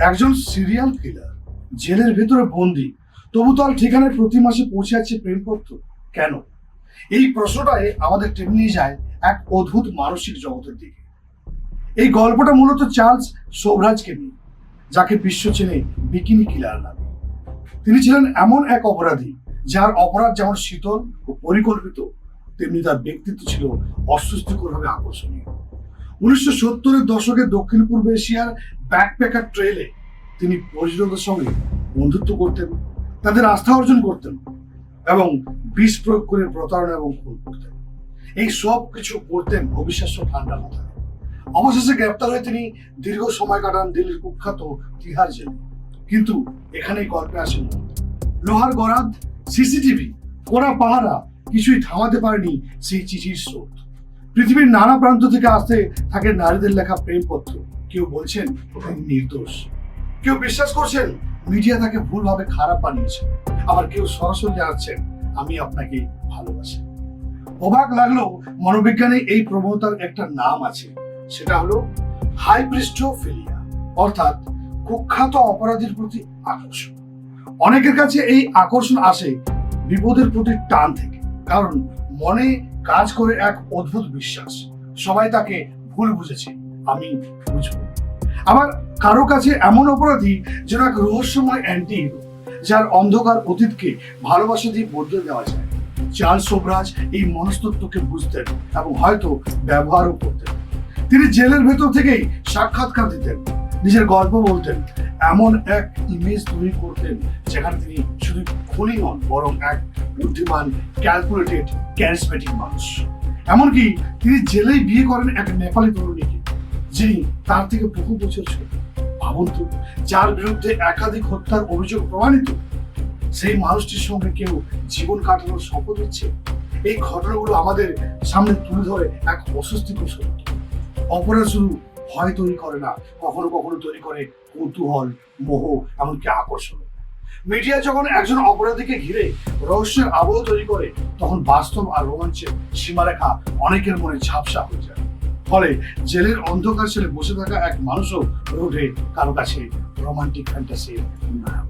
একজন serial killer জেলের ভেতরে বন্দি, তবু তার ঠিকানায় প্রতি মাসে পৌঁছে যাচ্ছে প্রেমপত্র। কেন? এই প্রশ্নটাই আমাদের টেনে নিয়ে যায় এক অদ্ভুত মানসিক জগতের দিকে। এই গল্পটা মূলত চার্লস সোবরাজকে নিয়ে, যাকে বিশ্ব চেনে বিকিনি কিলার নামে। তিনি ছিলেন এমন এক অপরাধী যার অপরাধ যেমন শীতল ও পরিকল্পিত, তেমনি তার ব্যক্তিত্ব ছিল অস্বস্তিকরভাবে আকর্ষণীয়। 1970-এর দশকে দক্ষিণ পূর্ব এশিয়ার ব্যাকপ্যাকার ট্রেলে তিনি পর্যটকদের সঙ্গে বন্ধুত্ব করতেন, তাদের আস্থা অর্জন করতেন এবং বিষ প্রয়োগ করে প্রতারণা এবং খুন করতেন। এই সব কিছু করতেন অবিশ্বাস্য ঠান্ডা মাথায়। অবশেষে গ্রেপ্তার হয়ে তিনি দীর্ঘ সময় কাটান দিল্লির কুখ্যাত তিহার জেলে। কিন্তু এখানেই গল্পে আসেন লোহার গরাদ, সিসিটিভি, কড়া পাহারা কিছুই থামাতে পারেনি সেই চিঠির স্রোত। পৃথিবীর নানা প্রান্ত থেকে আসতে থাকে নারীদের লেখা প্রেমপত্র। কেউ বলছেন তিনি নির্দোষ, কেউ বিশ্বাস করছেন মিডিয়া তাকে ভুলভাবে খারাপ বানিয়েছে, আবার কেউ সরাসরি জানাচ্ছেন আমি আপনাকে ভালোবাসি। অবাক লাগলেও মনোবিজ্ঞানে এই প্রবণতার একটা নাম আছে, সেটা হলো হাইব্রিস্টোফিলিয়া, অর্থাৎ কুখ্যাত অপরাধীর প্রতি আকর্ষণ। অনেকের কাছে এই আকর্ষণ আসে বিপদের প্রতি টান থেকে, কারণ মনে কাজ করে এক অদ্ভুত বিশ্বাস সবাই তাকে ভুল বুঝেছে, আমি বুঝবো। আবার কারো কাছে এমন অপরাধী যেন এক রহস্যময় অ্যান্টি হিরো, যার অন্ধকার অতীতকে ভালোবাসা দিয়ে বদলে দেওয়া যায়। চার্লস সোবরাজ এই মনস্তত্ত্বকে বুঝতেন এবং হয়তো ব্যবহারও করতেন। তিনি জেলের ভেতর থেকেই সাক্ষাৎকার দিতেন, নিজের গল্প বলতেন, এমন এক ইমেজ তৈরি করতেন যেখানে তিনি শুধু খুনি নন, বরং এক বুদ্ধিমান, ক্যালকুলেটেড, ক্যারিসমেটিক মানুষ। এমনকি তিনি জেলেই বিয়ে করেন এক নেপালি তরুণীকে, যিনি তার থেকে বহু বছর ছোট। ভাবুন তো, যার বিরুদ্ধে একাধিক হত্যার অভিযোগ প্রমাণিত, সেই মানুষটির সঙ্গে কেউ জীবন কাটানোর শপথ দিচ্ছে। এই ঘটনাগুলো আমাদের সামনে তুলে ধরে এক অস্বস্তিকর সত্য। অপরাধ শুধু ভয় তৈরি করে না, কখনো কখনো তৈরি করে কৌতূহল, মোহ, এমনকি আকর্ষণ। মিডিয়া যখন একজন অপরাধীকে ঘিরে রহস্যের আবহ তৈরি করে, তখন বাস্তব আর রোমাঞ্চের সীমারেখা অনেকের মনে ঝাপসা হয়ে যায়। ফলে জেলের অন্ধকার ছেলে বসে থাকা এক মানুষও হয়ে ওঠে কারো কাছে রোমান্টিক ফ্যান্টাসির নায়ক।